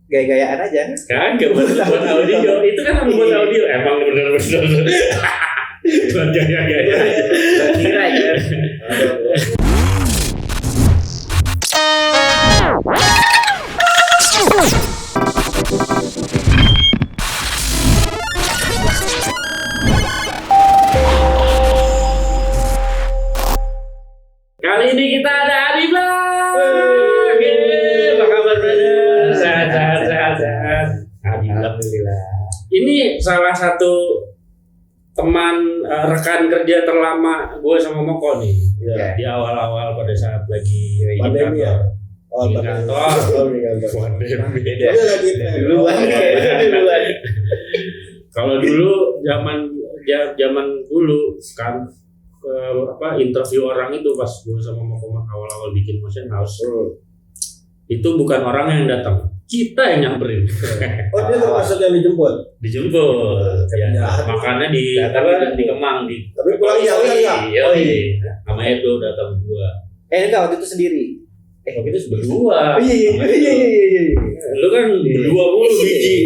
gaya-gayaan aja. Kagak buat audio. Itu kan buat audio. Emang bener-bener. Buat gaya-gaya aja. Kira ya. Kali ini kita ada Adi Blak. Apa kabar brother? Sehat. Adi Blak. Alhamdulillah. Ini salah satu teman rekan kerja terlama gue sama Moko nih. Ya. Di awal-awal pada saat lagi Pandemi ya? Di kantor. Pandemi. Beda. Lagi Duluan. Kalau dulu zaman dulu kan interview orang itu pas gue sama Moko awal-awal bikin motion house itu bukan orang yang datang, kita yang nyamperin. Oh, dia termasuk yang dijemput Ya, jahat. makannya di Kemang di. Tapi pulang jauh ya? Iya. Sama Edo datang berdua. Enggak, waktu itu sendiri. Waktu itu berdua. Iya. Lu kan berdua mulu biji.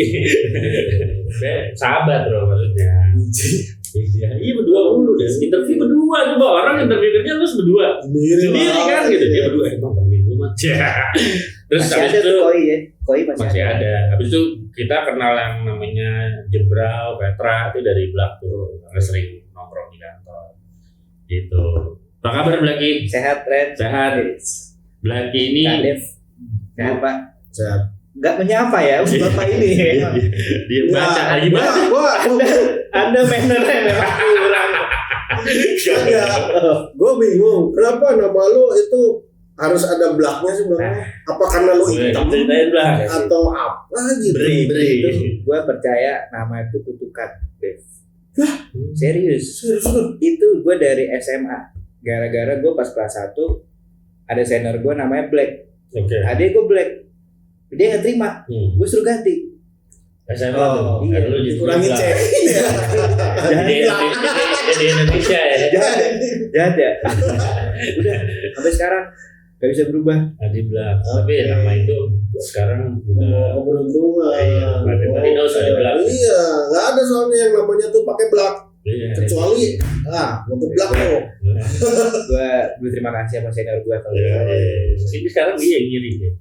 Sahabat bro maksudnya. Iya berdua mulu deh. Interview berdua coba orang interview kerja terus berdua. Sendiri kan gitu. Dia berdua emang temenin lu mah. Terus Masih habis ada itu tuh Koi ya. Koi masih ada. Habis itu kita kenal yang namanya Jebrau, Petra itu dari Blak tuh. Karena sering nongkrong di kantor. Gitu. Apa kabar Blaki? Sehat, Ren. Sehat. Blaki ini Kak Dev. Sehat, Pak. Sehat. Enggak menyapa ya Bapak ini. dia baca lagi baca. Anda mannernya memang kurang. Gue bingung. Kenapa nama lu itu harus ada blaknya sebenarnya? Apa karena lu hitam Ceritain Blak. atau apa gitu? Beri. Itu gue percaya nama itu kutukan, Dev. Serius. Itu gue dari SMA. Gara-gara gue pas kelas 1 ada senior gue namanya Black. Oke. Adik gue Black. Dia nggak terima. Gue suruh ganti. SMA Oh, tuh. iya. Dulu Dikurangi C. Di Indonesia ya. Jadi udah sampai sekarang gak bisa berubah. Adi Blak. Tapi nama itu sekarang udah Keberuntungan. Tadi nggak usah di Blak. Iya, nggak ada soalnya yang namanya tuh pakai blak. Iya. Kecuali untuk blak lo. Gue berterima kasih sama senior gue kalau Ini sekarang dia yang ngiri deh.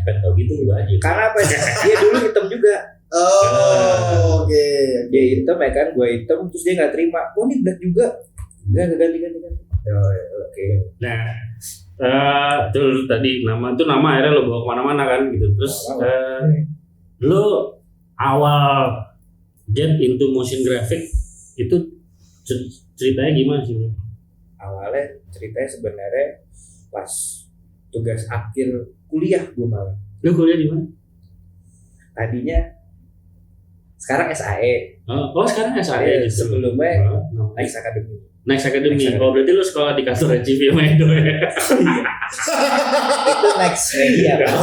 Tau gitu gue aja. karena apa? Dia dulu hitam juga. Oh, oke. Dia hitam ya kan, gue hitam terus dia nggak terima. Oh ini Black juga. Nggak ganti. Oke. Nah, itu tadi nama akhirnya lo bawa kemana-mana kan gitu. Terus lo awal get into motion graphic itu ceritanya gimana sih bro? Awalnya ceritanya sebenarnya pas tugas akhir kuliah gue malah. Lo kuliah di mana? Tadinya sekarang SAE. Oh sekarang SAE gitu. Sebelumnya Oh, Next Academy. Next Academy. Next Academy. Oh berarti lo sekolah di kantor HCV sama Edo ya? Itu Next Media. Pak.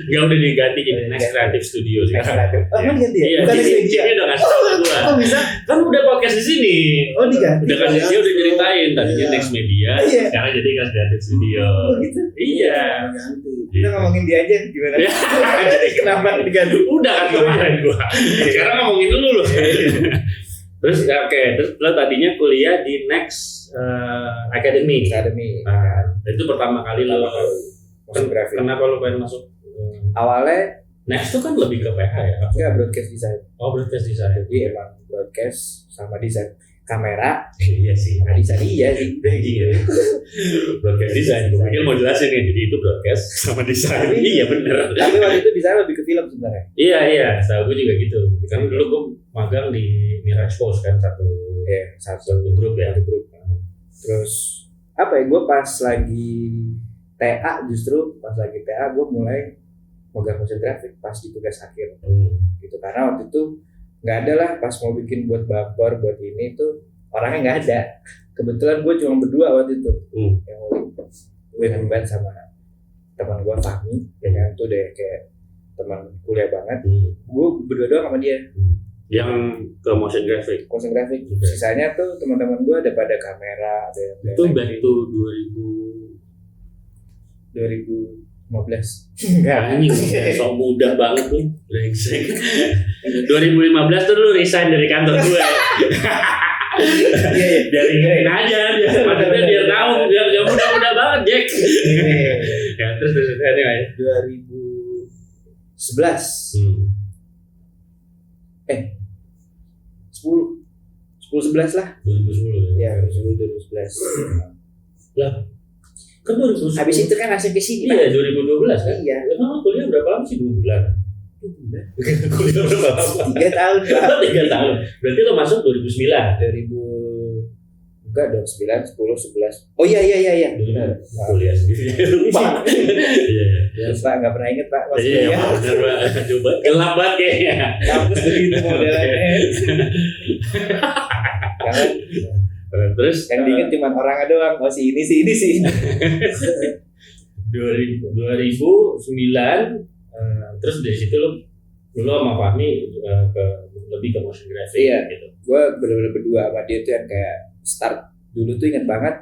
Gak udah diganti jadi Next Creative Studio Next sekarang. Creative. Oh, emang ganti ya? Iya, Bukan Next jadi Media. dia udah ngasih tau gua. Oh bisa? Kan udah podcast di sini. Oh diganti. Udah kasih dia udah ceritain tadinya Next Media, Iya. sekarang jadi Next Creative Studio. Oh gitu. Iya. Ganti. Kita ngomongin dia aja gimana? Ya. Jadi kenapa diganti? Udah kan kemarin gua. Sekarang ngomongin dulu loh. Terus terus lo tadinya kuliah di Next Academy. Academy. Nah, itu pertama kali lo. Motion graphic. Kenapa lo pengen masuk? Awalnya Next itu kan lebih ke PH ya. enggak broadcast design. Oh broadcast design. Jadi emang broadcast sama desain kamera. Iya sih. Desain iya sih. Iya. Broadcast design. Gue pikir mau jelasin ya. Jadi itu broadcast sama desain. Tapi- Iya bener. Tapi waktu itu desain lebih ke film sebenarnya. Iya. Tahu gue juga gitu. Kan dulu gue magang di Mirage Post kan satu Satu grup ya. grup. Terus apa ya? Gue pas lagi TA gue mulai megang motion graphic pas di tugas akhir gitu karena waktu itu nggak ada lah pas mau bikin buat bumper buat ini tuh orangnya nggak ada. Kebetulan gue cuma berdua waktu itu yang ngulik. Gue ngemban sama teman gue Fahmi ya kan tuh deh kayak teman kuliah banget. Gue berdua doang sama dia Yang ke motion graphic. motion graphic. Oke. Sisanya tuh teman-teman gue ada pada kamera, ada yang Itu lain. back to 2016 Enggak. Anjing, sok muda banget nih. Brengsek. 2015 tuh lu resign dari kantor gue. Dari aja dia. Maksudnya dia tahu dia muda-muda banget, Jack. Ya, terus anyway. 2011. 10-11 lah. 2010 Ya, 2011. Lah. Kan 2010. Habis itu kan langsung ke sini. Iya, 2012 kan? Iya. Emang kuliah berapa lama sih? 2 bulan. Kuliah berapa lama? 3 tahun. 3 tahun. Berarti lo masuk 2009. 2000 enggak dong, 9, 10, 11. Oh iya. Benar. Kuliah sendiri. Lupa. Iya. Terus Pak enggak pernah inget Pak pas Iya, kuliah. benar Pak. Coba gelap banget kayaknya. Kampus begitu modelannya. Jangan Terus yang diinget cuma orangnya doang. Oh si ini sih. 2009 terus dari situ lo sama Fahmi lebih ke motion graphic Iya. gitu. Gue bener-bener berdua sama dia tuh yang kayak start dulu tuh inget banget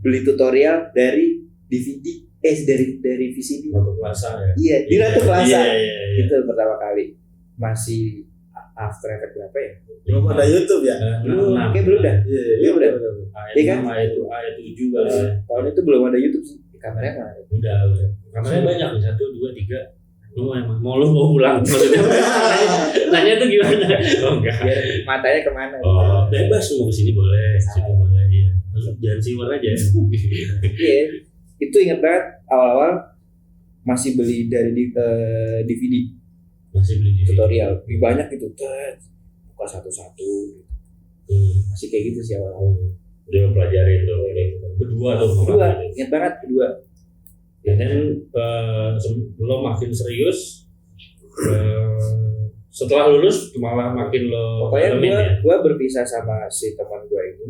beli tutorial dari DVD dari VCD. Ratu Plaza ya. Iya, di Ratu Plaza. Iya. Itu pertama kali. Masih After Effects berapa ya? Belum ada YouTube ya? Kayak belum dah. Iya, udah. Ayat Iya kan? 6, ayat 7 kali. Tahun itu belum ada YouTube sih. Kameranya nggak ada. Udah. Kameranya banyak, 1, 2, 3. Lu emang mau pulang maksudnya? Nanya tuh gimana? Oh enggak. Biar matanya kemana? Oh, bebas lu mau kesini boleh, kesini boleh. Iya. Jangan siwar aja. Iya. Itu inget banget awal-awal masih beli dari DVD Masih beli DVD. tutorial. Lebih banyak gitu. Buka satu-satu. Masih kayak gitu sih awal-awal. Dia pelajarin tuh berdua tuh. Ingat banget berdua. Dan lo makin serius setelah lulus malah makin lo pokoknya gue berpisah sama si teman gue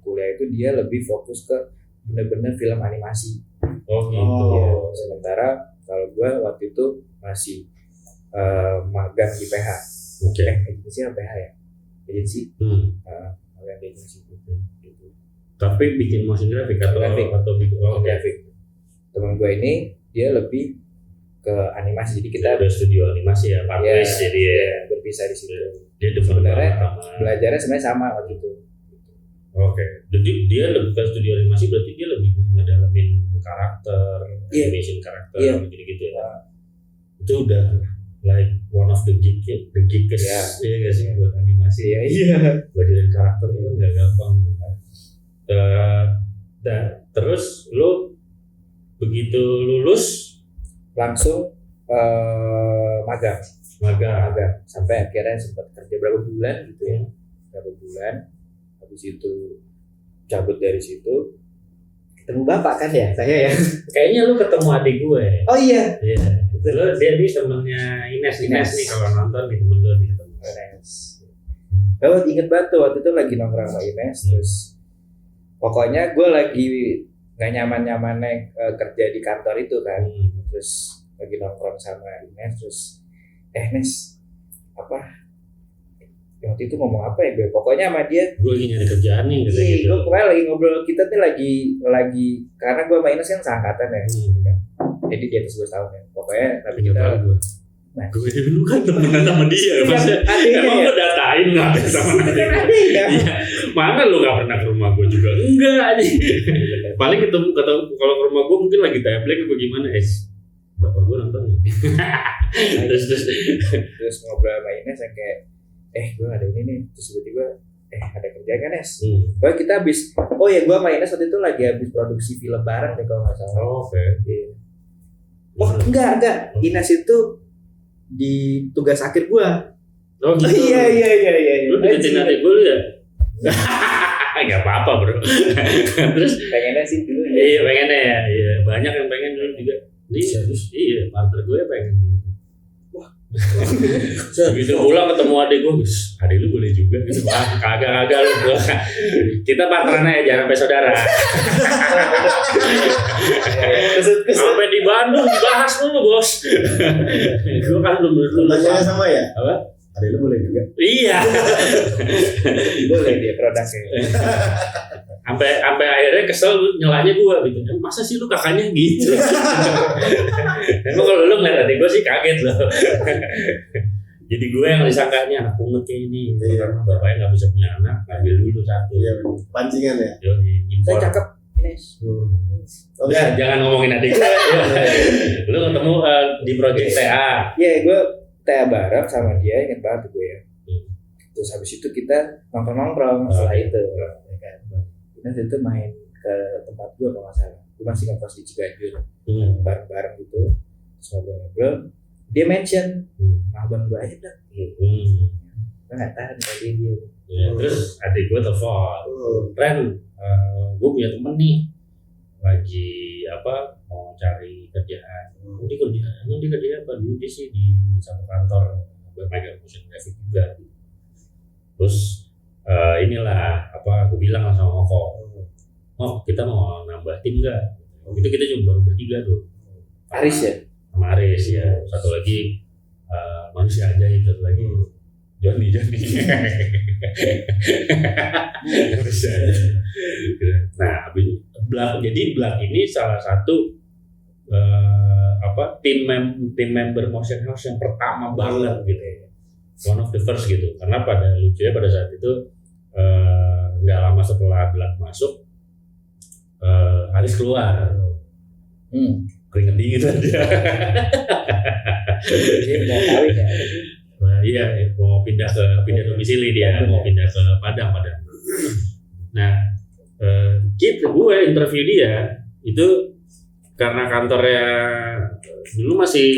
kuliah itu dia lebih fokus ke bener-bener film animasi. Oh gitu. Ya, sementara kalau gue waktu itu masih magang di PH. Oke. Agensi apa PH ya? Agensi. Magang di agensi gitu. Tapi bikin motion graphic atau bikin graphic. Teman gue ini dia lebih ke animasi, jadi kita ada studio animasi ya, Parklis jadi berpisah di situ. Dia sebenarnya belajarnya sebenarnya sama waktu itu. Oke. Jadi dia lebih ke studio animasi, berarti dia lebih ngedalamin karakter, animation karakter gitu ya. Itu udah like one of the geekest ya nggak sih buat animasi ya. Iya. Belajarin karakter itu nggak gampang. Terus lo begitu lulus langsung magang sampai akhirnya sempat kerja berapa bulan gitu ya, habis itu cabut dari situ ketemu bapak kan ya saya ya. Kayaknya lu ketemu adik gue. Oh iya. Lo dia temennya Ines nih kalau nonton nih temen lo nih ketemu Ines. Gue inget banget tuh waktu itu lagi nongkrong sama Ines terus pokoknya gue lagi nggak nyaman-nyamannya kerja di kantor itu kan. Terus lagi nongkrong sama Ines terus Ines apa waktu itu ngomong apa ya gue pokoknya sama dia gue lagi nyari kerjaan nih gitu. Gue pokoknya lagi ngobrol kita tuh lagi karena gue sama Ines kan seangkatan ya kan. Jadi di atas 2 tahun ya pokoknya tapi kita gue dulu kan temenan sama dia maksudnya emang lo datain nggak sama dia mana lo nggak pernah ke rumah gue juga enggak nih paling ketemu kalau ke rumah gue mungkin lagi tablek apa gimana bapak gue nonton terus ngobrol sama Ines yang kayak gue ada ini nih terus tiba-tiba ada kerjaan kan Nes kita habis gue sama Ines waktu itu lagi habis produksi film bareng deh kalau nggak salah. Enggak Ines itu di tugas akhir gua. Oh gitu. Iya. Lu deketin adik gua lu ya? Enggak apa-apa, Bro. Terus pengennya sih dulu ya. Iya, pengennya ya. Iya, banyak yang pengen dulu juga. Iya, partner gue pengen. Wah. Gitu pulang ketemu adik gua, adik lu boleh juga gitu. Kagak lu. Kita partnernya ya, jangan sampai saudara. Sampai di Bandung dibahas dulu bos. Gue kan belum Namanya sama ya? Apa? Ada lu boleh juga. Iya. Boleh dia produknya. Sampai akhirnya kesel nyelanya gua gitu. Masa sih lu kakaknya gitu? Emang kalau lu ngeliat adik gua sih kaget loh. Jadi gue yang disangkanya anak pungut kayak ini. Iya. Karena bapaknya nggak bisa punya anak, ambil dulu satu. Iya, pancingan ya. Yoi, Saya impor. cakep Ines. Oke. Udah, jangan ngomongin adik gue. Lu ketemu di project TA. Iya, gue TA bareng sama dia, inget banget gue ya. Terus habis itu kita nongkrong setelah itu, ya kan. Kita itu main ke tempat gue kalau nggak salah. Gue masih ngekos di Ciganjur, bareng-bareng gitu. Terus ngobrol-ngobrol. Dia mention, abang gue aja dah. Gue nggak tahan tadi dia. Ya, terus adik gue telepon, Ren, gue punya temen nih, lagi mau cari kerjaan. Dia kerjaan, emang dia kerja apa? Dulu dia sih di satu kantor megang motion graphic juga. Terus inilah aku bilang lah sama Moko, kita mau nambah tim nggak? Waktu itu kita cuma baru bertiga tuh. Aris ya? Sama Aris ya, satu lagi manusia ajaib, satu lagi Johnny. Manusia ajaib. Nah, jadi Black ini salah satu tim member Motion House yang pertama banget gitu ya. One of the first gitu, karena lucunya pada saat itu nggak lama setelah Black masuk, Aris keluar. Keringet dingin aja. Dia mau kawin ya? Iya, mau pindah domisili dia, mau pindah ke Padang. Nah, gue interview dia itu karena kantornya dulu masih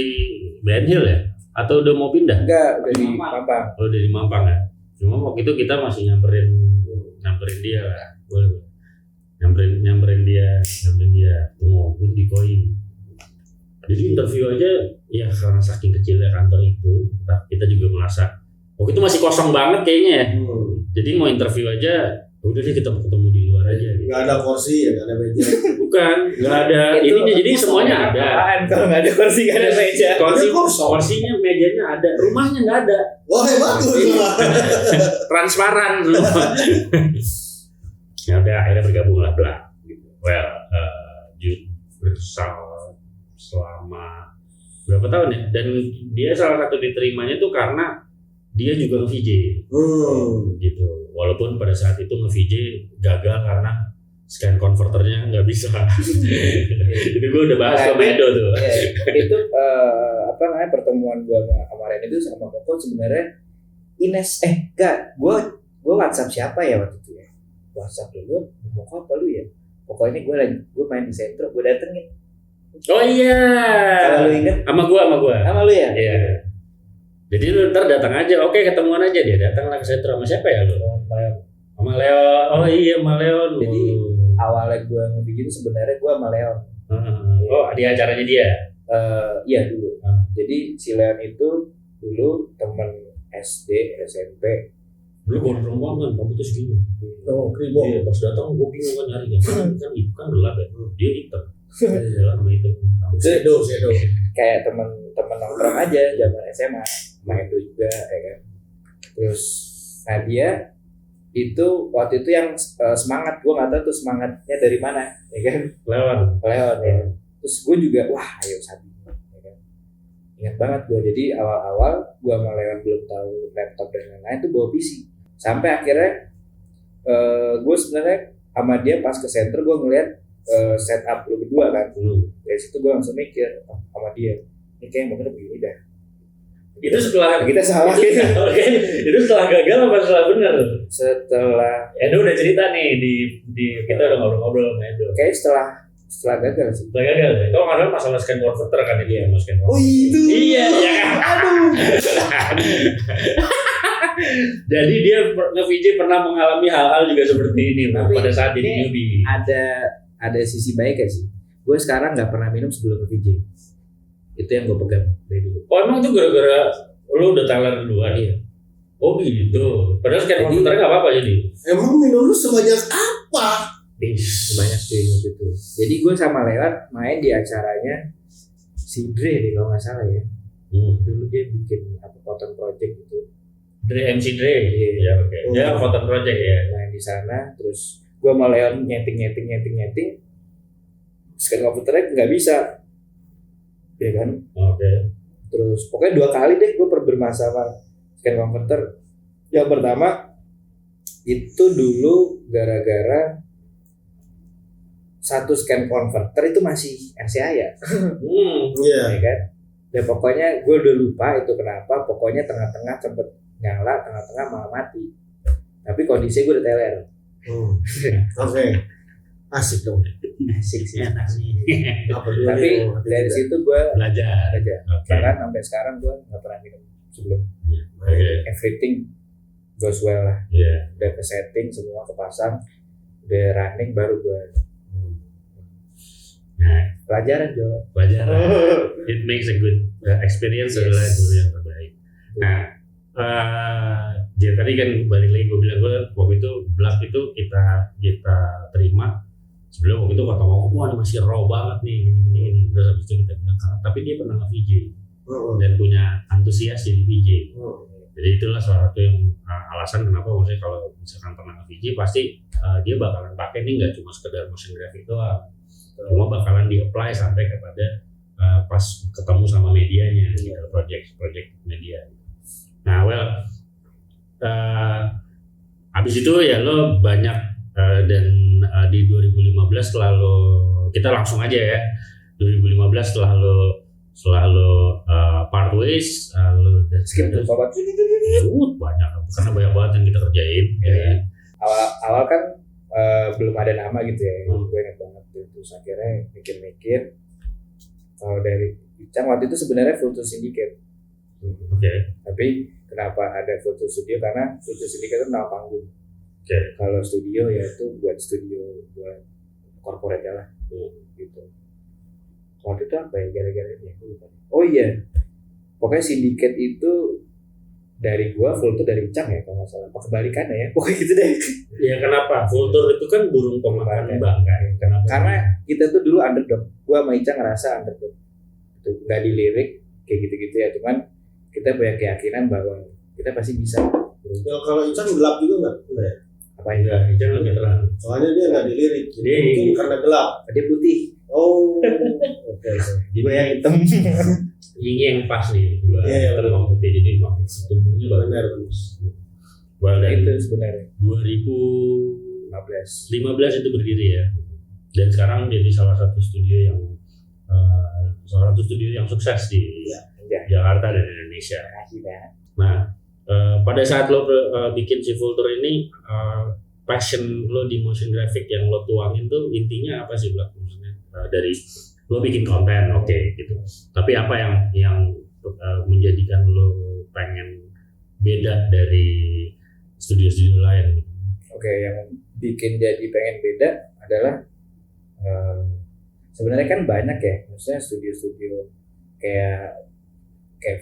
Ben Hill ya, atau udah mau pindah? Enggak, udah di Mampang. Oh, udah di Mampang ya. Cuma waktu itu kita masih nyamperin dia lah, boleh. Nyamperin dia, tunggu gue di koin. Jadi interview aja ya karena saking kecilnya kantor itu, kita juga merasa waktu itu masih kosong banget kayaknya ya. Jadi mau interview aja, udah deh kita ketemu di luar aja. Nggak ada kursi ya, nggak ada meja. Bukan, nggak ada ininya. Jadi semuanya ada. Apaan kalau nggak ada kursi, nggak ada meja? Kursinya, mejanya ada, rumahnya nggak ada. Wah, bagus. Transparan semua. Ya udah akhirnya bergabung lah Black. Well, selama berapa tahun ya? Dan dia salah satu diterimanya tuh karena dia juga nge-VJ. Gitu. Walaupun pada saat itu nge-VJ gagal karena scan converternya nggak bisa. Itu gue udah bahas sama Edo tuh. Itu pertemuan gue kemarin itu sama Koko sebenarnya Ines gue WhatsApp siapa ya waktu itu ya? WhatsApp dulu, mau apa lu ya? Pokoknya gue main di sentro, gue datengin. Oh iya. Kalau lu ingat? Sama gua. Sama lu ya? Iya. Jadi lu ntar datang aja, oke ketemuan aja dia datang lah ke sentro sama siapa ya lu? Sama Leon. Oh iya sama Leon. Jadi awalnya gue nge-video itu sebenarnya gue sama Leon. Oh di acaranya dia? Iya dulu. Jadi si Leon itu dulu teman SD, SMP. Dulu gondrong banget, kamu tuh segini. Kribo. Iya, pas datang gue bingung kan nyari kan gelap ya. Dia hitam. Jalan sama hitam. Shadow. Kayak teman nongkrong aja zaman SMA, main dulu juga ya kan. Terus dia itu waktu itu yang semangat, gue nggak tahu tuh semangatnya dari mana ya kan. Leon ya. Terus gue juga ayo Sabi ya kan. Ingat banget gue, jadi awal-awal gue sama Leon belum tahu laptop dan lain-lain tuh bawa PC. Sampai akhirnya gue sebenarnya sama dia pas ke center gue ngeliat setup lu berdua kan. Dari situ gue langsung mikir sama dia, ini kayak bener begini dah. Itu setelah kita salah. Itu setelah gagal apa setelah bener? Setelah Edo udah cerita nih di kita udah ngobrol sama Edo. Kayak setelah gagal sih. Setelah gagal ya. Kalau nggak salah masalah scan converter kan itu ya, scan converter. Oh itu. Iya kan. Aduh. Jadi dia nge-VJ pernah mengalami hal-hal juga seperti ini pada saat jadi newbie. Ada sisi baiknya sih. Gue sekarang nggak pernah minum sebelum nge-VJ. Itu yang gue pegang dari dulu. Oh emang itu gara-gara lu udah teler duluan? Iya. Oh gitu. Padahal scan converternya nggak apa-apa jadi. Emang minum lu sebanyak apa? Banyak sih waktu itu. Jadi gue sama Leon main di acaranya si Dre nih kalau nggak salah ya. Dulu dia bikin potong project gitu. MC Dre. Ya oke. Ya Photon Project ya. Nah di sana terus gue mulai nyeting. Scan komputernya nggak bisa, ya kan? Oke. Terus pokoknya 2 kali deh gue bermasalah scan komputer. Yang pertama itu dulu gara-gara satu scan converter itu masih RCA ya, Iya. ya kan? Ya pokoknya gue udah lupa itu kenapa. Pokoknya tengah-tengah sempet nyala, tengah-tengah malah mati. Tapi kondisinya gue udah teler. Oke. Asik dong. Asik sih. Enak sih. Tapi dari situ gue Belajar. aja. Oke. Bahkan sampai sekarang gue nggak pernah minum sebelum. Oke. Everything goes well lah. Iya. Udah ke setting semua kepasang, udah running baru gue Nah, pelajaran Jo. belajar. It makes a good experience Yes. adalah dulu yang terbaik. Nah, jadi tadi kan balik lagi gue bilang gue waktu itu Black itu kita terima sebelum waktu itu kata ngomong wah ini masih raw banget nih gini. Terus habis itu kita bilang tapi dia pernah nge-VJ dan punya antusias jadi VJ. Jadi itulah salah satu yang alasan kenapa maksudnya kalau misalkan pernah nge-VJ pasti dia bakalan pakai nih nggak cuma sekedar motion graphic doang, cuma bakalan di-apply sampai kepada pas ketemu sama medianya, gitu, project media. Nah, abis itu ya lo banyak dan di 2015 setelah lo kita langsung aja ya 2015 setelah lo part ways lo dan Skip tuh sobat. banyak karena banyak banget yang kita kerjain. Ya. Awal kan belum ada nama gitu ya. Hmm. Gue ingat banget tuh. Terus akhirnya mikir-mikir kalau dari Icang waktu itu sebenarnya Photo Syndicate. Oke. Tapi kenapa ada Photo Studio? Karena Photo Syndicate itu nama panggung. Oke. Kalau studio ya itu buat studio buat corporate lah. Gitu. Waktu itu apa ya gara-gara ini? Aku lupa. Oh iya. Pokoknya Syndicate itu dari gua, full itu dari Icang ya kalau nggak salah. Apa kebalikannya ya? Pokoknya gitu deh. Ya kenapa? Vultur itu kan burung pemakan bangkai. Kenapa? Karena kita tuh dulu underdog. Gua sama Icang ngerasa underdog. Itu nggak dilirik kayak gitu-gitu ya. Cuman kita punya keyakinan bahwa kita pasti bisa. Ya kalau Ican gelap juga nggak? Ya? Apa ini? Jangan lebih terang. Soalnya dia nggak dilirik. Jadi Dia- mungkin karena gelap. Dia putih. Oh. Oke. Gue yang hitam. Ini yang pas nih. Gua Iya, iya. terang putih jadi tumbuhnya Benar. bagus. Well, dari Itu sebenarnya 2015 15. itu berdiri ya. Dan sekarang jadi salah satu studio yang sukses di Ya. Jakarta dan Indonesia. Makasih ya. Nah, pada saat lo bikin si Vultur ini, passion lo di motion graphic yang lo tuangin tuh intinya apa sih, Blak? Maksudnya dari lo bikin konten, oke, gitu. Tapi apa yang menjadikan lo pengen beda dari studio-studio lain? Gitu? Oke, yang bikin jadi pengen beda adalah sebenarnya kan banyak ya, maksudnya studio-studio kayak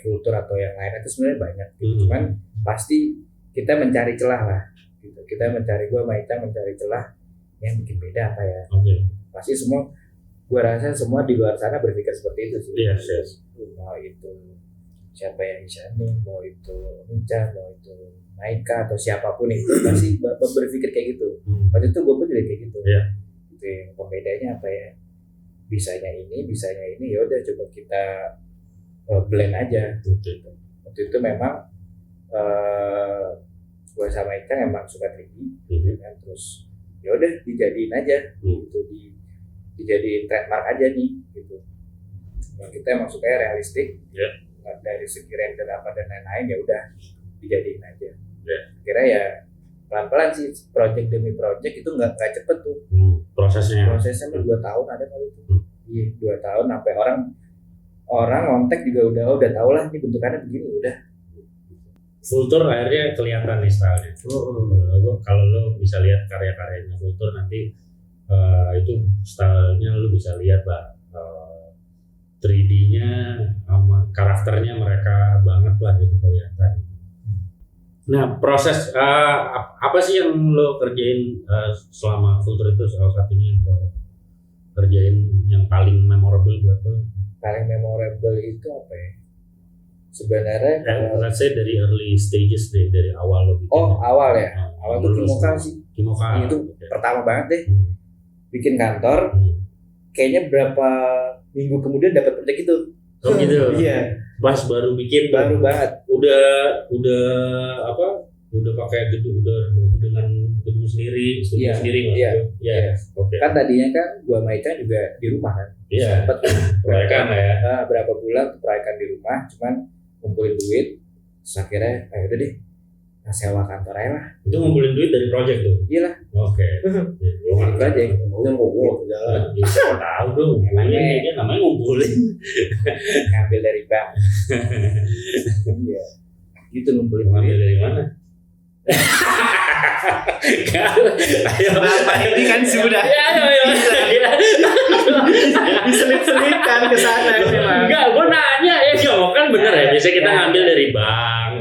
Vultur atau yang lain itu sebenarnya banyak. Cuman pasti kita mencari celah lah. Gitu. Kita mencari, gue sama Icang mencari celah yang bikin beda apa ya. Oke. Pasti semua, gue rasa semua di luar sana berpikir seperti itu sih. Yes, yes. Mau itu siapa yang Isyani, mau itu Mica, mau itu Maika atau siapapun itu pasti berpikir kayak gitu. Waktu itu gue pun juga kayak gitu. Iya. Gitu yang pembedanya apa ya? Bisanya ini, ya udah coba kita blend aja. Gitu. Waktu itu memang gue sama Icang emang suka 3D, kan? Terus ya udah dijadiin aja, gitu, dijadiin trademark aja nih, gitu. Nah, kita emang suka realistik, Yeah. dari segi render apa dan lain-lain ya udah dijadiin aja. Yeah. Kira ya pelan-pelan sih, project demi project itu nggak cepet tuh. Prosesnya. Prosesnya 2 tahun ada kali itu. Iya, 2 tahun sampai orang kontak juga udah tahu lah ini bentukannya begini udah. Vultur akhirnya kelihatan nih stylenya. Kalau lo bisa lihat karya-karyanya Vultur nanti itu stylenya lo bisa lihat lah 3D-nya sama karakternya mereka banget lah itu kelihatan. Nah proses apa sih yang lo kerjain selama Vultur itu, salah satunya yang lo kerjain yang paling memorable buat lo? Paling memorable itu apa ya? Sebenarnya let's say dari early stages deh, dari awal lo bikin. Awal ya. Awal tuh Kimokal sih. Kimokal. Itu pertama banget deh. Bikin kantor. Kayaknya berapa minggu kemudian dapat proyek itu. Oh gitu. Iya. Pas baru bikin. Baru banget. Udah pakai gedung dengan gedung sendiri, studio sendiri maksudnya. Iya. Oke. Kan tadinya kan gua sama Ica juga di rumah kan. Iya. Sempat proyekan ya. Berapa bulan proyekan di rumah, cuman ngumpulin duit. Terus akhirnya udah deh, sewa kantor aja lah. Itu ngumpulin duit dari project tuh. Iyalah. Oke. Lo nggak project. Maunya mau jalan. Bisa tahu dong. Namanya ngumpulin. Ngambil dari bank. Iya. Gitu ngumpulin Ngambil duit. dari mana? Ayo, Bapak ini kan sudah. Ayo. Diselip-selipkan ke sana memang. Enggak, gue nanya ya kalau kan bener ya. Biasanya kita ngambil dari bank.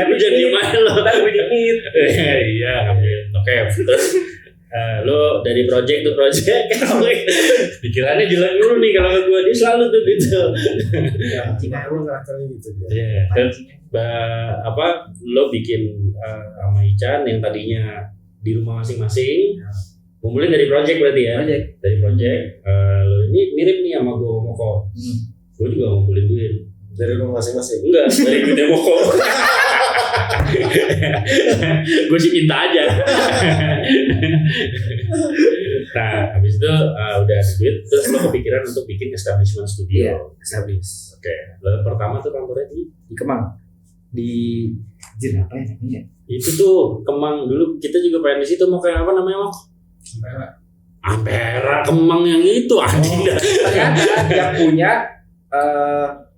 Lu jadi mana lo? Tapi dikit. Iya, ngambil. Oke, terus lo dari project ke project, pikirannya jelas dulu nih kalau ke gue dia selalu tuh gitu. Ya, emang karakternya gitu dia. Iya. Lo bikin sama Ican yang tadinya di rumah masing-masing, ngumpulin dari project berarti ya? Dari project. Lo ini mirip nih sama gue Moko. Gue juga ngumpulin duit. Dari rumah masing-masing. Enggak, dari duitnya Moko. Gue sih minta aja. Nah, habis itu udah ada duit, terus lo kepikiran untuk bikin establishment studio. Establish. Oke. Lalu pertama tuh kantornya di Kemang. Di apa ya namanya? itu tuh Kemang. Dulu kita juga pengen di situ, mau kayak apa namanya, Mok? Ampera Kemang yang itu anjing dah. Ternyata yang punya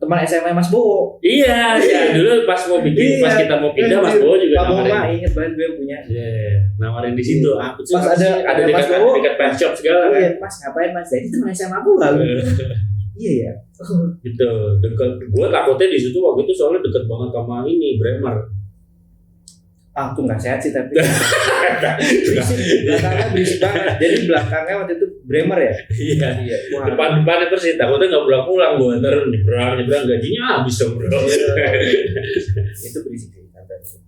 teman SMA Mas Bowo. Iya, dulu pas mau bikin, pas kita mau pindah Mas Bowo juga Pak Bowo nawarin. inget banget gue yang punya. Nawarin di situ. Pas ada Mas Bowo, dekat pet shop segala kan. Iya, Mas ngapain Mas? Jadi teman SMA aku kali. Iya ya. Gitu. Dekat. Gue takutnya di situ waktu itu soalnya dekat banget sama ini Bremer. Tuh nggak sehat sih tapi. Belakangnya berisik banget. Jadi belakangnya waktu itu Bremer ya. Iya. Wah. Depan-depannya terus sih takutnya nggak pulang-pulang gue ntar nyebrang gajinya habis dong bro. Itu berisik sih sampai.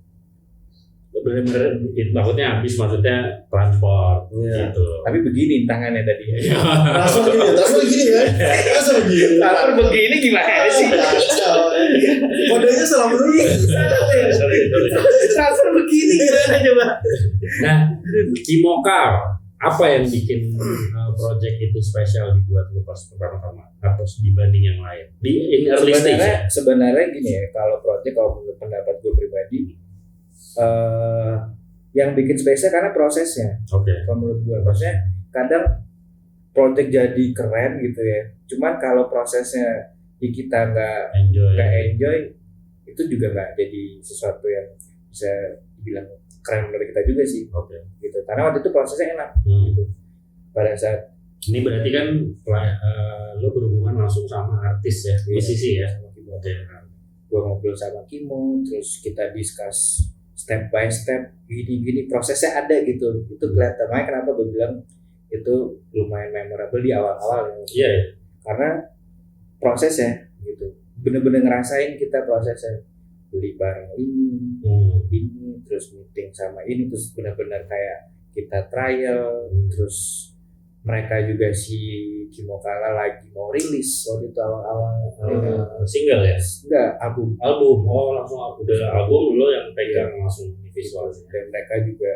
Bener-bener takutnya habis, maksudnya transport gitu. Tapi begini tangannya tadi. Langsung begini kan? Transfer begini gimana sih? Kodenya salah dulu. Transfer begini gimana coba? Nah, Kimokal, apa yang bikin project itu spesial dibuat lu pas pertama-tama atau dibanding yang lain? In early stage. Sebenarnya gini ya, kalau project kalau menurut pendapat gue pribadi, yang bikin spesial karena prosesnya. Oke. Kalau menurut gue, maksudnya kadang project jadi keren gitu ya. Cuman kalau prosesnya kita nggak enjoy, itu juga nggak jadi sesuatu yang bisa dibilang keren menurut kita juga sih. Oke. Gitu. Karena waktu itu prosesnya enak. Gitu. Pada saat ini berarti kan lo berhubungan langsung sama artis ya, musisi ya. Oke. Gue ngobrol sama Kimo, terus kita discuss step by step, gini prosesnya ada gitu. Itu kelihatan. Makanya kenapa gue bilang itu lumayan memorable di awal-awal ya. Iya. Karena prosesnya gitu. Bener-bener ngerasain kita prosesnya. Beli barang ini, terus meeting sama ini, terus benar-benar kayak kita trial, terus mereka juga si Kimokala lagi mau rilis waktu itu awal-awal single ya? Enggak, album. Oh, langsung udah album dulu yang pegang langsung visual. Dan mereka juga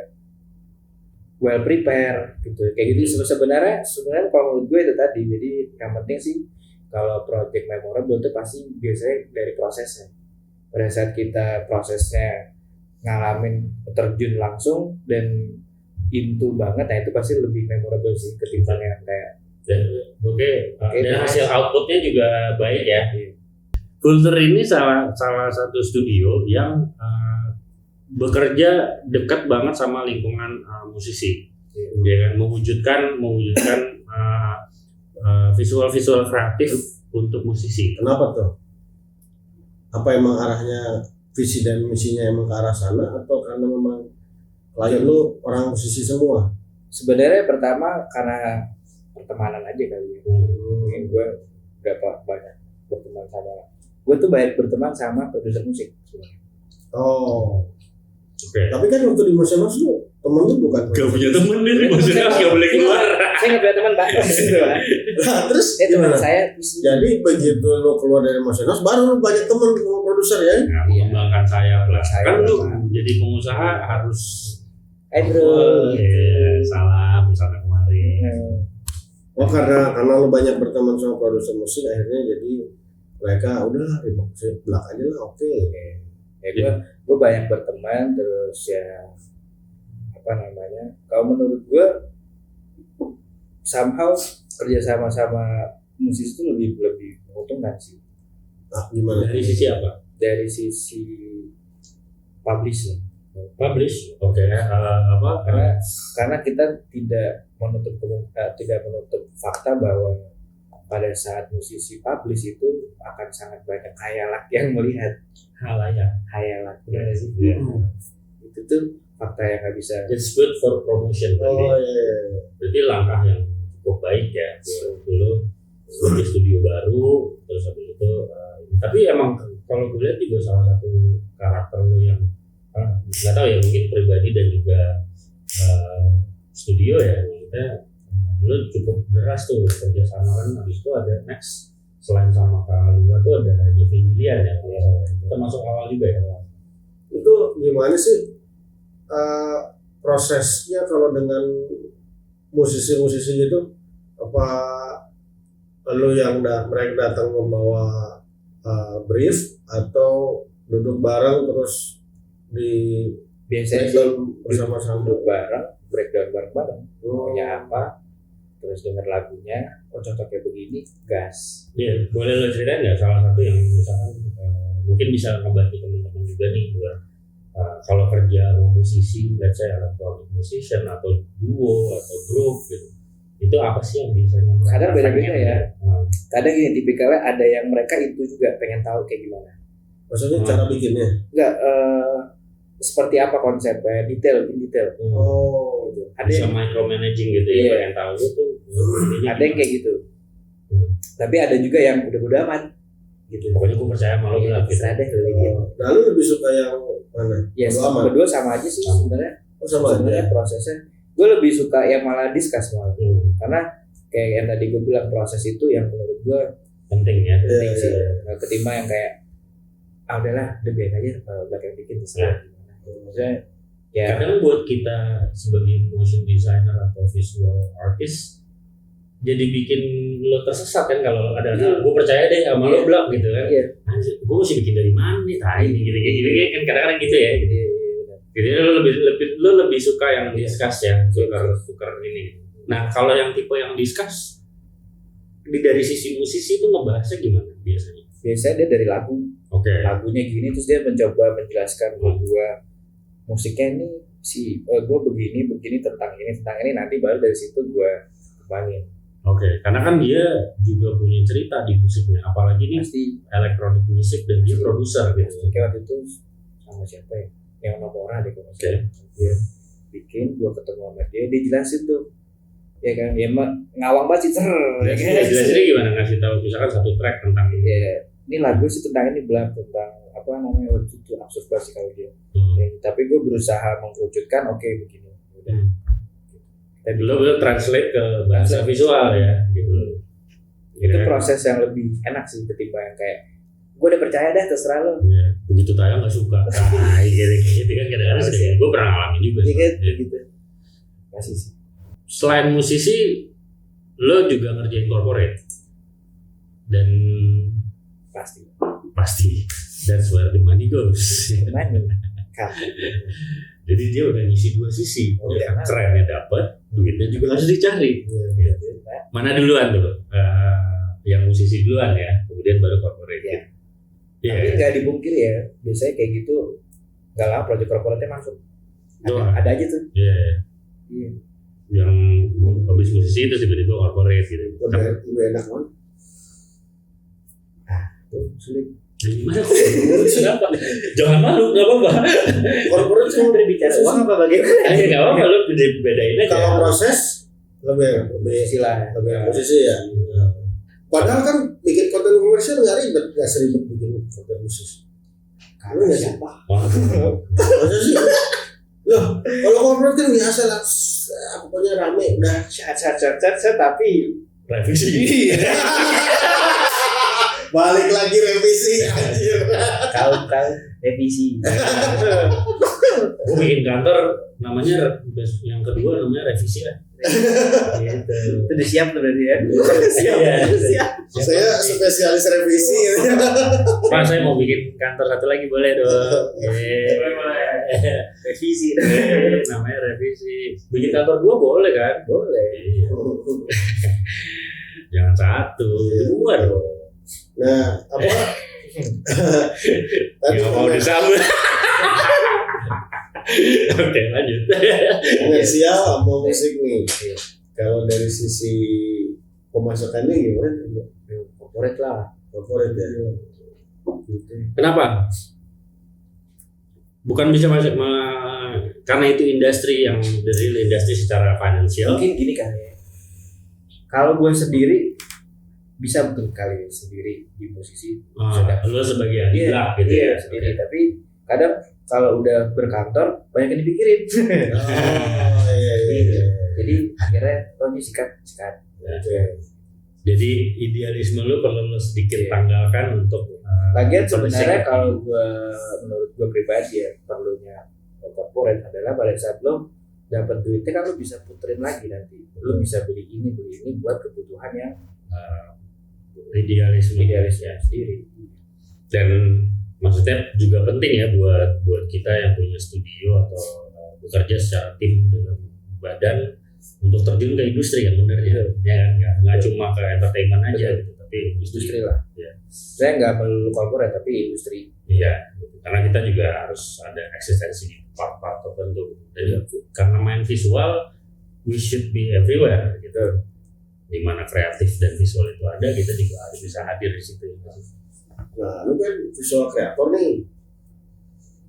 well prepare gitu. Kayak gitu sebenarnya kalau menurut gue itu tadi. Jadi yang penting sih kalau project memorable itu pasti biasanya dari prosesnya. Pada saat kita prosesnya ngalamin terjun langsung dan into banget, nah itu pasti lebih memorable sih ketimbang yang kayak dan hasil outputnya juga baik ya. Fulter ini salah satu studio yang bekerja dekat banget sama lingkungan musisi, ya kan, mewujudkan visual kreatif untuk musisi. Kenapa tuh? Apa emang arahnya visi dan misinya emang ke arah sana atau karena memang klien lu orang musisi semua? Sebenarnya pertama karena pertemanan aja kali ya. Gue banyak berteman sama. Gue tuh banyak berteman sama produser musik sebenarnya. Oh. Oke. Tapi kan waktu di Motionhouse lu temen lu bukan? Gak punya temen nih, maksudnya gak boleh keluar. Saya nggak punya teman Pak. Nah, terus Teman gimana? saya Jadi begitu lu keluar dari Motionhouse baru lu banyak temen sama produser ya? Nah, mengembangkan sayap lah. Sayap Kan lu lah. jadi pengusaha harus. bro. Salam kemarin. Oh karena lu banyak berteman sama produser musik akhirnya jadi mereka udahlah saya belak aja lah oke. Ya gue banyak berteman terus ya apa namanya? Kalau menurut gue somehow kerja sama musisi itu lebih menguntungkan sih. Nah, gimana? Dari sisi apa? Dari sisi publishing. Publish. Oke. Apa? Karena kita tidak menutup fakta bahwa pada saat musisi publish itu akan sangat banyak khayalak yang melihat Halayak. khayalak sih. Yeah. Itu tuh fakta yang nggak bisa. It's good for promotion. Oh iya. Berarti langkah yang cukup baik ya dulu di studio baru terus habis itu tapi emang kalau gue lihat juga salah satu karakter lo yang nggak tahu ya mungkin pribadi dan juga studio ya maksudnya lo cukup deras tuh kerja sama kan habis itu ada next selain sama Kak Lula tuh ada Jeffy Julian ya termasuk awal juga ya. Itu gimana sih prosesnya kalau dengan musisi-musisi gitu apa lu yang mereka datang membawa brief atau duduk bareng terus di Biasanya sih breakdown bersama-sama? duduk bareng, breakdown bareng-bareng. Punya apa? Terus denger lagunya, oh cocoknya begini, gas. Iya, boleh lo ceritain nggak salah satu yang misalkan mungkin bisa membantu teman-teman juga nih buat kalau kerja sama musisi, let's say electronic musician atau duo atau grup gitu, itu apa sih yang biasanya? Kadang beda-beda pengen, ya. Kadang gini tipikalnya ada yang mereka itu juga pengen tahu kayak gimana. Maksudnya cara bikinnya? Enggak, seperti apa konsepnya, detail. Oh, Gitu. Ada Bisa yang, micromanaging gitu Iya. ya, pengen tahu tuh. ada yang kayak gitu. Tapi ada juga yang udah amat. Gitu. Pokoknya gue percaya sama lo bilang gitu. Terserah deh lu bikin. nah lu lebih suka yang mana? Ya Bodo amat? berdua sama aja sih sebenarnya. Oh, sama Sebenarnya aja. prosesnya gue lebih suka yang malah discuss malah. Karena kayak yang tadi gue bilang proses itu yang menurut gue Penting ya. penting Iya, sih. iya. Ketimbang yang kayak udahlah udah biarin aja kalau belakang bikin terserah gimana. Maksudnya ya Kadang buat kita sebagai motion designer atau visual artist jadi bikin lo tersesat kan kalau ada gue percaya deh sama lo blog gitu kan. Iya. Anjir, gue mesti bikin dari mana nih tai nih gini kan kadang-kadang gitu ya. Jadi Jadi lo lebih suka yang discuss ya, tukar ini. Nah, kalau yang tipe yang discuss dari sisi musisi itu ngebahasnya gimana biasanya? biasanya dia dari lagu, Oke. lagunya gini terus dia mencoba menjelaskan ke gue musiknya ini gue begini tentang ini nanti baru dari situ gue kembangin. Oke, karena kan dia juga punya cerita di musiknya, apalagi ini Pasti elektronik musik dan dia produser gitu. kayak waktu itu sama siapa ya yang Nomora deh kalau dia bikin, gue ketemu sama dia jelasin tuh ya kan dia ngawang banget sih Jelasinnya gimana ngasih tahu misalkan satu track tentang ini. ya ini lagu sih tentang ini bilang tentang apa namanya waktu itu absurd kalau dia tapi gue berusaha mengwujudkan begini udah Dan lo translate ke bahasa visual ya gitu. itu proses yang lebih enak sih ketimbang yang kayak gue udah percaya dah terserah lo Ya, begitu tayang nggak suka. Nah, gitu kan kadang-kadang sih. Gue pernah ngalamin juga. iya kan Ya. gitu masih sih Selain musisi, lo juga ngerjain corporate dan pasti that's where the money goes. money kan Jadi dia udah ngisi dua sisi. Oh, Ya, iya. kerennya dapat, duitnya juga harus dicari. Iya. Mana duluan tuh? Yang musisi duluan ya, kemudian baru corporate. Iya. Iya. tapi nggak dipungkir ya biasanya kayak gitu nggak lama project corporate masuk Tuh. ada aja tuh Iya. iya. Yang habis musisi itu tiba-tiba corporate gitu. Lebih enak kan? Tuh sulit Gimana? Kenapa? Jangan malu, nggak apa-apa. Corporate cuma berbicara uang apa bagaimana Ayo nggak apa-apa, lu bedain aja. kalau proses lebih sila musisi ya. Padahal kan bikin konten komersial nggak ribet, nggak seribet bikin konten khusus. Karena Iya, siapa? Masa sih? Loh, kalau corporate kan biasa lah, pokoknya rame udah. Set, tapi Revisi. Balik lagi revisi anjir. Kau revisi. Gue bikin kantor namanya yang kedua namanya revisi lah. Gitu. Itu udah siap tuh berarti ya. Siap. Saya spesialis revisi. Pak, saya mau bikin kantor satu lagi boleh dong. Boleh. Revisi. Namanya revisi. Bikin kantor 2 boleh kan? Boleh. Iya. Jangan 1, 2 dong. Nah, apa? Tadi Ya mau disambut. Oke, lanjut. komersial sama musik nih. Kalau dari sisi pemasukannya gimana? Corporate lah. Favorit ya. Gitu. Kenapa? Bukan bisa masuk karena itu industri yang dari industri secara finansial. Mungkin gini kan ya. Kalau gue sendiri bisa betul kali sendiri di musisi. Lu sebagai Iya, anak gitu iya, ya. sendiri. Tapi kadang kalau udah berkantor banyak yang dipikirin. Oh iya. Jadi akhirnya ini sikat. Oke. Jadi idealisme lu perlu lu sedikit Iya. tanggalkan untuk Lagian sebenarnya kalau menurut gue pribadi ya perlunya corporate adalah pada saat lo dapat duitnya kan lo bisa puterin lagi nanti. Lo bisa beli ini buat kebutuhan yang idealisme sendiri. Dan maksudnya juga penting ya buat kita yang punya studio atau bekerja secara tim dengan badan untuk terjun ke industri kan benernya ya kan nggak cuma ke entertainment aja gitu tapi Industri lah. Ya. Saya nggak melulu corporate tapi industri. Iya gitu. Karena kita juga harus ada eksistensi di part-part tertentu jadi karena main visual we should be everywhere gitu dimana kreatif dan visual itu ada kita juga harus bisa hadir di situ. Nah, lu kan visual kreator nih.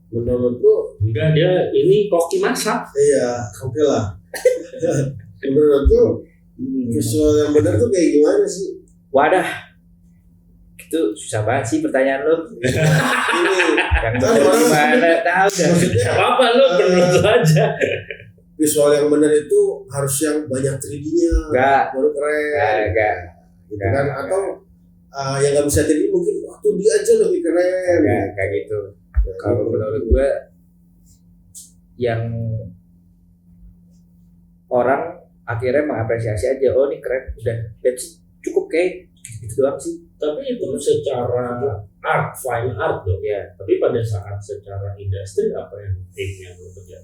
Menurut lu? Enggak, dia ini koki masak. Iya, oke lah. Menurut lu visual yang benar tuh kayak gimana sih? Wadah, itu susah banget sih pertanyaan lo. Ini Yang bener gimana tahu dah. maksudnya Apa lu menurut lu aja? visual yang benar itu harus yang banyak 3D-nya. Enggak. Baru keren. Enggak. Gitu kan? Atau yang nggak bisa 3D mungkin waktu dia aja lebih keren. Enggak gitu. Kalau menurut gue yang orang akhirnya mengapresiasi aja, oh ini keren, udah that's cukup kayak gitu doang sih. Tapi itu secara art, fine art dong ya. Tapi pada saat secara industri apa yang timnya lo kerja?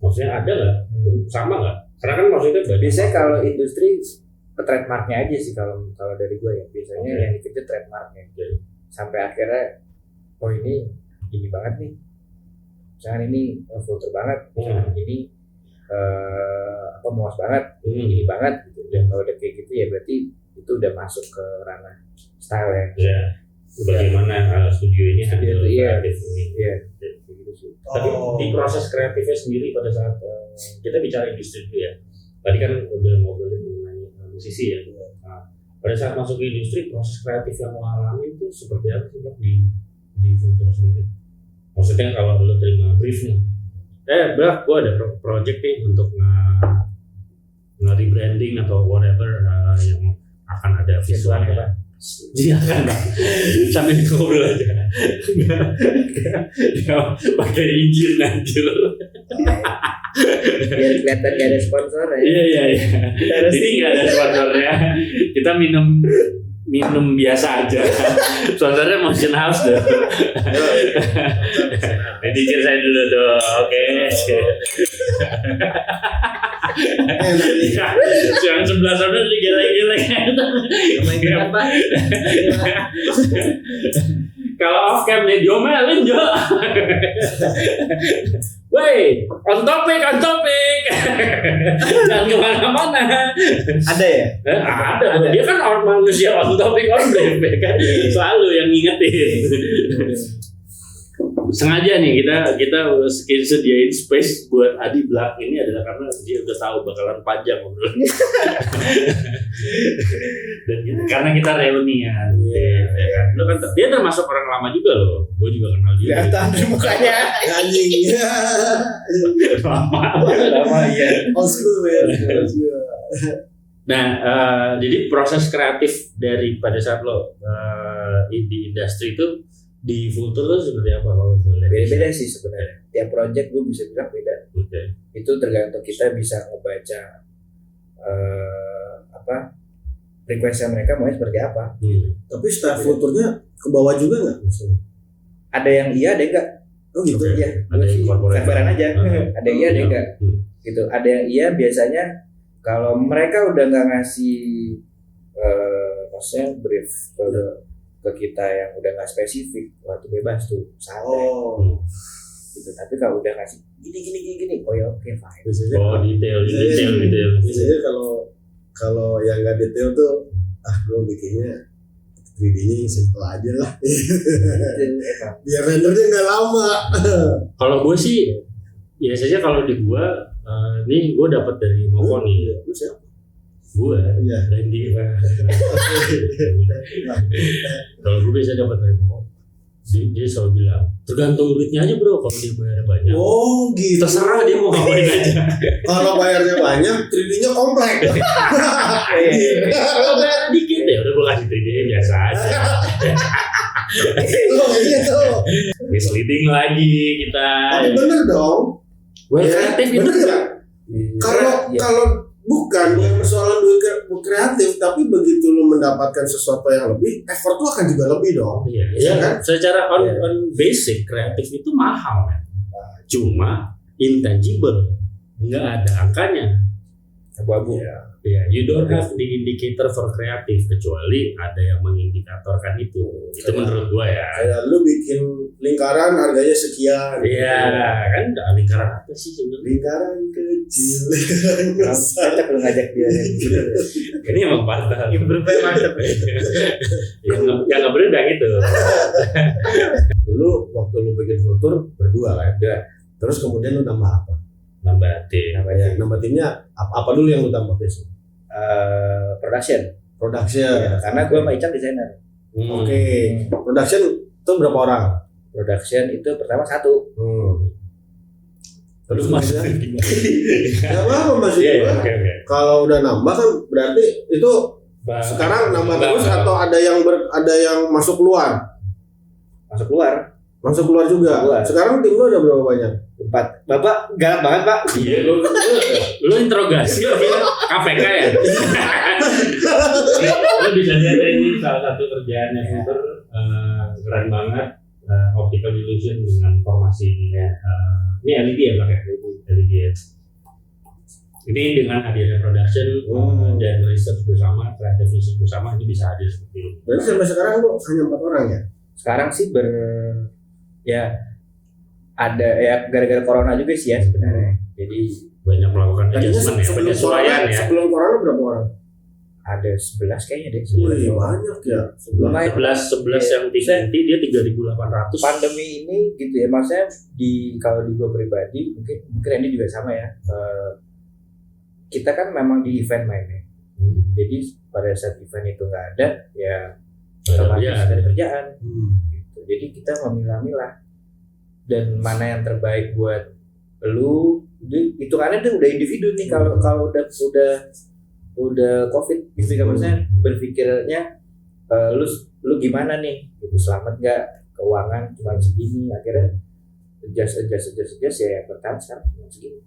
Maksudnya ada nggak? Sama nggak? Karena kan maksudnya Biasanya kalau industri trademarknya aja sih kalau dari gue ya. Biasanya yang dikerja trademarknya. Sampai akhirnya oh ini banget nih. Misalkan ini filter banget, misalkan ini muas banget, ini banget gitu. Dan kalau udah kayak gitu ya berarti itu udah masuk ke ranah style ya. Ya. Bagaimana studio ini handle kreatif ini? Iya. Tapi di proses kreatifnya sendiri pada saat kita bicara industri dulu ya. Tadi kan udah ngobrolin mengenai musisi ya. Nah, pada saat masuk ke industri proses kreatif yang lo alami itu seperti apa sih Bang, di Futur sendiri? Maksudnya kalau lo terima brief nih, Bang, gue ada project nih untuk nge-rebranding atau whatever yang akan ada visualnya. Iya kan, sambil ngobrol aja. Enggak pakai izin aja. Biar kelihatan gak ada sponsor ya. Iya. Jadi nggak ada sponsornya. Kita minum biasa aja. Sponsornya Motion House dong. Jadi saya dulu tuh, oke. Yang sebelah sana digeleng-geleng. Kalau off cam nih diomelin Jo. Woi, on topic. Jangan kemana-mana. Ada ya? Ada. Dia kan orang manusia on topic on brief kan. Selalu yang ngingetin. sengaja nih kita sediain space buat Adi belak ini adalah karena dia udah tahu bakalan panjang obrolan. Dan karena kita reunian, ya kan. Lo kan dia termasuk orang lama juga loh. Gue juga kenal dia. Kelihatan dari mukanya. Anjing. Lama ya. Old school ya. Nah, jadi proses kreatif dari pada saat lo di industri itu di Vultur tuh seperti apa kalau boleh? Beda-beda sih sebenarnya. Tiap project gue bisa bilang beda. Okay. Itu tergantung kita bisa ngebaca requestnya mereka mau seperti apa. Tapi staff Vulturnya ke bawah juga nggak? Ada yang iya, ada yang enggak. Oh gitu Okay. ya. Ada yang corporate. Fair-fairan aja. Ada yang iya, ada yang enggak. Gitu. Ada yang iya biasanya kalau mereka udah nggak ngasih maksudnya brief ke kita yang udah nggak spesifik, waktu bebas tuh santai. Gitu. Tapi kalau udah ngasih gini, oh ya oke fine. Biasanya, detail. Biasanya kalau yang nggak detail tuh, gue bikinnya 3D-nya yang simple aja lah. Biar rendernya nggak lama. Kalau gue sih biasanya kalau di gue, nih gue dapat dari Moko nih. Lu siapa? Gue dan dia. Kalau gue biasa dapat dari Moko, dia selalu bilang tergantung duitnya aja bro. Kalau dia bayar banyak, Oh gitu. terserah dia mau ngapain aja. Kalau bayarnya banyak, 3D-nya komplek. Kalau bayar dikit ya udah gue kasih 3D biasa aja. Oh iya tuh. Misleading lagi kita. Tapi bener dong. Kreatif itu bener nggak? Kalau bukan yang persoalan duit kreatif, tapi begitu lu mendapatkan sesuatu yang lebih, effort lu akan juga lebih dong. Iya kan? Secara on basic kreatif itu mahal kan. Cuma intangible, nggak ada angkanya. Abu-abu. Ya, you don't have the indicator for kreatif kecuali ada yang mengindikatorkan itu. Itu menurut gua ya. Kayak lu bikin lingkaran harganya sekian. Iya, kan nggak lingkaran apa sih sebenarnya? Lingkaran kecil, lingkaran besar. Kita perlu ngajak dia. Ini emang patah. Improve mantap. Yang nggak berbeda gitu. Dulu waktu lu bikin Vultur berdua kan? Terus kemudian lu nambah apa? Nambah tim. Nambah timnya apa dulu yang lu tambah besok? Production. Ya, karena gue sama Ican desainer. Oke. Production itu berapa orang? Production itu pertama 1. Terus maksudnya gimana? Ya apa maksudnya? Kalau udah nambah kan berarti itu sekarang nambah terus atau ada yang masuk keluar? Masuk keluar juga. Sekarang tim lu ada berapa banyak? 4. Bapak galak banget pak. Iya, lu interogasi KPK ya. Lu bisa lihat ini salah satu kerjaannya Vultur, keren banget, optical illusion dengan formasi ini LED ya pak ya, LED ya. Ini dengan hadirnya production dan research bersama, creative research bersama ini bisa hadir seperti ini. Berarti sampai sekarang lu hanya 4 orang ya? Sekarang sih ada ya gara-gara corona juga sih ya sebenarnya. Jadi banyak melakukan adjustment ya, penyesuaian ya. Sebelum corona berapa orang? Ada 11 kayaknya deh. Wih, banyak ya. 11 yang tinggi dia 3.800. Pandemi ini gitu ya, maksudnya kalau di gue pribadi mungkin ini juga sama ya. Kita kan memang di event mainnya. Jadi pada saat event itu nggak ada ya otomatis ada kerjaan. Gitu. Jadi kita memilah-milah dan mana yang terbaik buat lu itu kan itu udah individu nih kalau udah COVID gitu kan, maksudnya berpikirnya lu gimana nih gitu, selamat nggak keuangan cuma segini, akhirnya adjust ya yang bertahan sekarang cuma segini.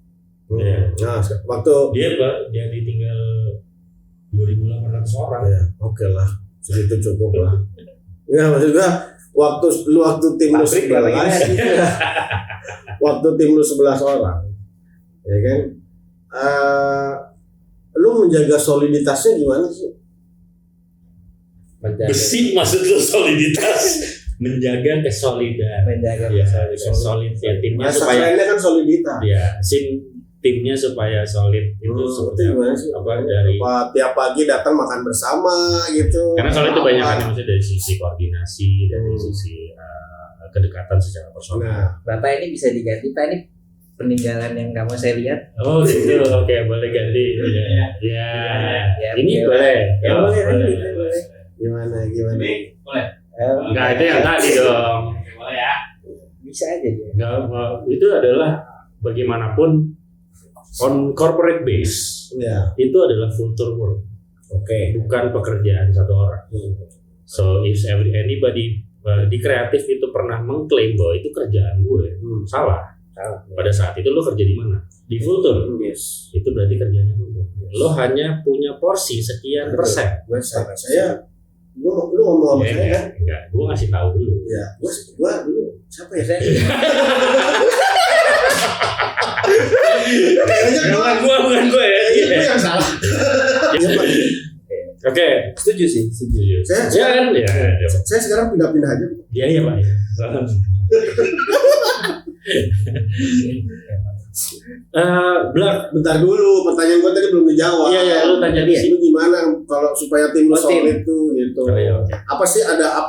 Nah waktu dia jadi tinggal 2.800 orang ya, oke lah segitu cukup lah. Ya maksud gua waktu tim lu 11 waktu tim lu 11 orang ya kan, lu menjaga soliditasnya gimana sih? Besi maksud lu soliditas. Menjaga kesolidan. Solid ya timnya supaya kan soliditas ya timnya supaya solid itu seperti apa dari tiap pagi datang makan bersama gitu. Karena solid itu banyak kan, maksudnya dari sisi koordinasi, dari sisi kedekatan secara personal. Nah, Bapak ini bisa diganti, Pak, ini peninggalan yang kamu saya lihat. Oh gitu, oke boleh ganti. Ya, ini boleh. Ya, Oh, boleh. gimana? Enggak, itu yang tadi dong. Boleh ya. Bisa aja dia. Enggak, itu adalah bagaimanapun on corporate base. Ya, Itu adalah full-time work, oke. bukan pekerjaan satu orang. So if anybody di kreatif itu pernah mengklaim bahwa itu kerjaan gue, salah. Pada saat itu lo kerja di mana? Di full-time. Yes. Itu berarti kerjanya lo hanya punya porsi sekian persen. Gue lu ngomong sama Ya, saya kan? enggak, gue ngasih tahu dulu. Ya, gue dulu siapa ya? Kayaknya Bukan gue ya. gue yang salah. Oke, Setuju sih. Saya ya. sekarang pindah-pindah aja. Iya Pak. Blak. Bentar dulu, pertanyaan gue tadi belum dijawab. Iya, lu tanya dia. Lu gimana kalau supaya tim lu solid tuh gitu? Oh, iya, oke. Apa sih ada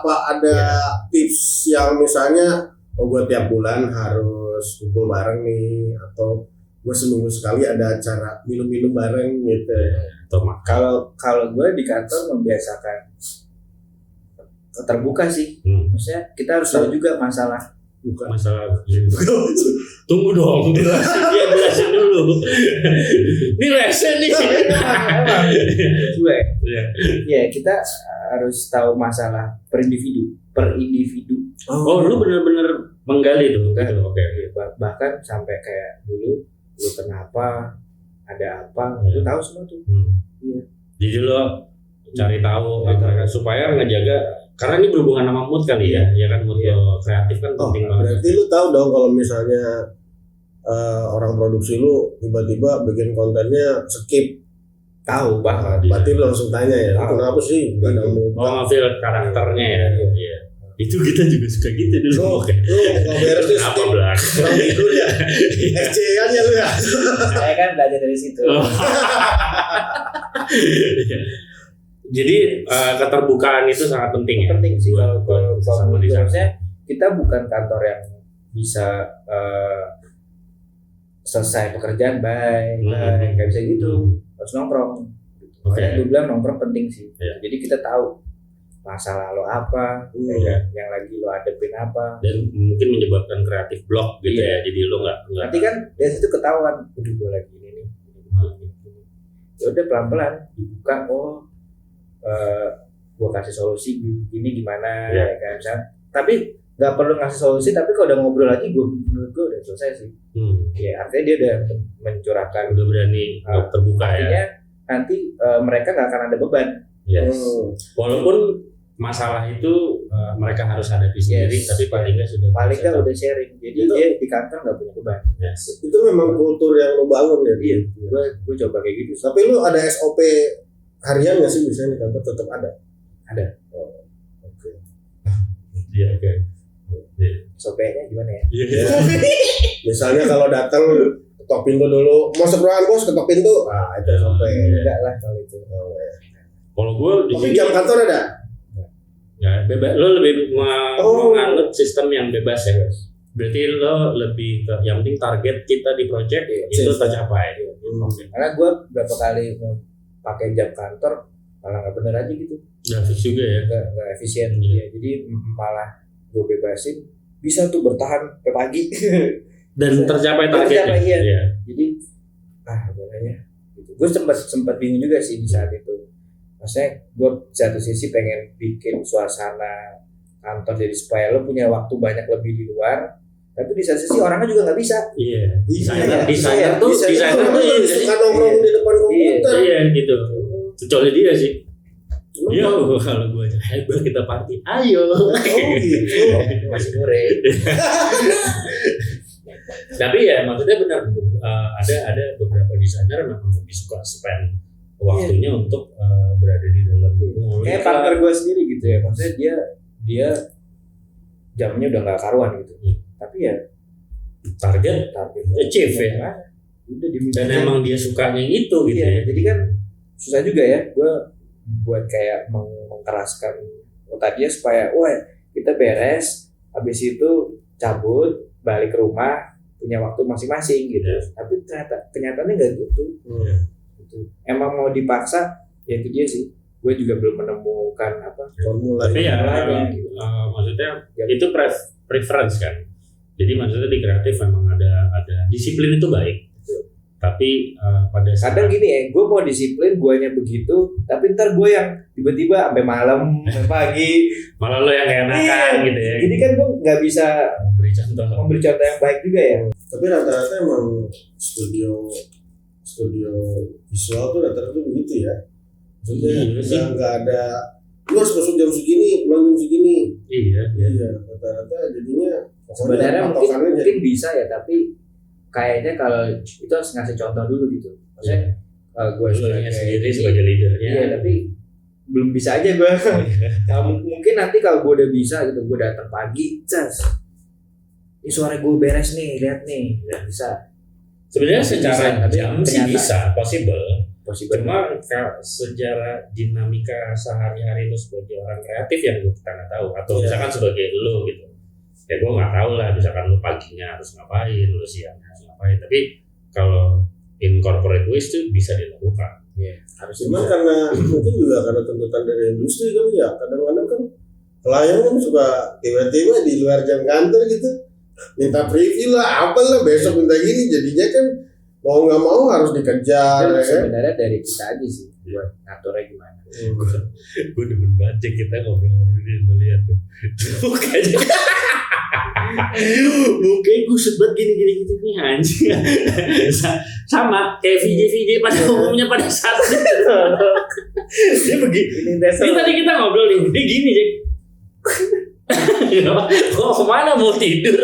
tips yang misalnya gue tiap bulan harus kumpul bareng nih, atau gue seminggu sekali ada acara minum-minum bareng gitu? Kalau gue di kantor membiasakan terbuka sih. Maksudnya kita harus tahu juga masalah. Bukan. Masalah tunggu dong, jelasin dulu. Ini lesson nih. Gue. Ya, kita harus tahu masalah per individu. Oh, lu benar-benar menggali tuh. Gitu. Oke. Bahkan sampai kayak dulu lu kenapa, ada apa, lu tahu semua tuh. Iya. Jadi lo cari tahu supaya ngejaga, karena ini berhubungan sama mood kali ya kan mood lo kreatif kan penting banget. Berarti lu tahu dong kalau misalnya orang produksi lu tiba-tiba bikin kontennya skip, Tahu banget. berarti lu langsung tanya ya, kenapa sih nggak ada mood? Nge-feel karakternya ya. Iya. Itu kita juga suka gitu dulu. Lu kalau beres tuh Apa skip, Blak? kurang tidur ya, SC-an ya lu ya. Saya kan belajar dari situ. Jadi keterbukaan itu sangat penting ya. Penting sih kalau sama di sana. maksudnya kita bukan kantor yang bisa selesai pekerjaan nggak bisa gitu, harus nongkrong. Makanya gue bilang nongkrong penting sih. Jadi kita tahu masalah lo apa, yang lagi lo hadepin apa, dan mungkin menyebabkan kreatif block gitu ya. Jadi lo nggak nanti kan dari situ ketahuan, udah gue lagi ini ya udah pelan-pelan dibuka. Gue kasih solusi ini gimana ya kan, misalnya. Tapi nggak perlu ngasih solusi, tapi kalau udah ngobrol lagi menurut gue udah selesai sih. Ya artinya dia udah mencurahkan, udah berani terbuka artinya ya. Nanti mereka nggak akan ada beban. Yes. Walaupun masalah itu mereka harus hadapi sendiri, tapi paling nggak udah sharing. Jadi dia di kantor nggak punya beban. Yes. Itu memang kultur yang lo bangun ya. Iya. Gue coba kayak gitu. Tapi lu ada SOP harian nggak sih misalnya di kantor? Tetap ada. Ada. Oke. Iya, oke. SOP-nya gimana ya? Iya. Misalnya kalau datang ketok pintu dulu, masuk ruangan bos, ketok pintu. Nah, itu SOP. Enggak lah kalau itu. Kalau gue di Tapi sini jam kantor ada? ya bebas. Lo lebih menganut sistem yang bebas ya. Berarti lo lebih ke yang penting target kita di project itu tercapai. Karena gue berapa kali mau pakai jam kantor malah nggak bener aja gitu. Nggak fix juga ya. Nggak efisien. Ya, jadi malah gue bebasin bisa tuh bertahan sampai pagi. Dan tercapai targetnya. Iya. Jadi makanya gitu. Gue sempat bingung juga sih di saat itu. Maksudnya gue satu sisi pengen bikin suasana kantor jadi supaya lo punya waktu banyak lebih di luar, tapi di satu sisi orangnya juga nggak bisa. Iya. Desainer tuh suka nongkrong di depan komputer. Iya gitu. Kecuali dia sih. Yo, kalau gue aja hebat kita party, ayo. Gitu. Masih murid. Tapi ya maksudnya benar, ada beberapa desainer memang lebih suka spend waktunya untuk berada di dalam kayak partner gue sendiri gitu ya, maksudnya dia jamnya udah nggak karuan gitu, tapi ya target achieve ya. Udah dan emang dia sukanya itu gitu ya. Jadi kan susah juga ya gue buat kayak mengkeraskan tadinya supaya kita beres habis itu cabut balik ke rumah punya waktu masing-masing gitu. Tapi kenyataannya nggak gitu. Gitu. Emang mau dipaksa ya itu dia sih. Gue juga belum menemukan formula. Tapi ya gitu. Maksudnya itu preference kan. Jadi maksudnya di kreatif memang ada disiplin itu baik. Tapi pada saat kadang gini ya, gue mau disiplin, guanya begitu, tapi ntar gue yang tiba-tiba sampai malam, sampai pagi, malah lo yang enakan gitu ya. Jadi kan gue nggak bisa memberi contoh yang baik juga ya. Tapi rata-rata emang studio visual tuh rata-rata begitu ya. Maksudnya nggak ada, lu harus masuk jam segini, pulang jam segini. Iya. Rata-rata jadinya. Sebenarnya mungkin bisa ya, tapi kayaknya kalau itu harus ngasih contoh dulu gitu. Maksudnya gue sendiri sebagai leadernya. Iya, tapi belum bisa aja gue. Mungkin nanti kalau gue udah bisa gitu, gue datang pagi, ini suara gue beres nih, lihat nih, udah bisa. Sebenarnya secara jam sih bisa, possible. Cuma secara dinamika sehari-hari lu sebagai orang kreatif yang gue kita nggak tahu, atau misalkan sebagai lu gitu. Ya gue nggak tahu lah, misalkan lu paginya harus ngapain, lu siangnya harus ngapain. Tapi kalau in corporate ways tuh bisa dilakukan. Harus. Cuma karena mungkin juga karena tuntutan dari industri kali ya. Kadang-kadang kan klien kan suka tiba-tiba di luar jam kantor gitu minta preview lah, apalah besok minta gini, jadinya kan mau nggak mau harus dikejar. Sebenarnya dari kita aja sih buat ngaturnya gimana. Gue demen banget kita ngobrol-ngobrol lu lihat tuh. Mukanya kusut banget gini nih anjing. Sama kayak VJ pada umumnya pada saat itu. Dia begini. Ini tadi kita ngobrol nih, dia gini Jack. Kok kemana mau tidur?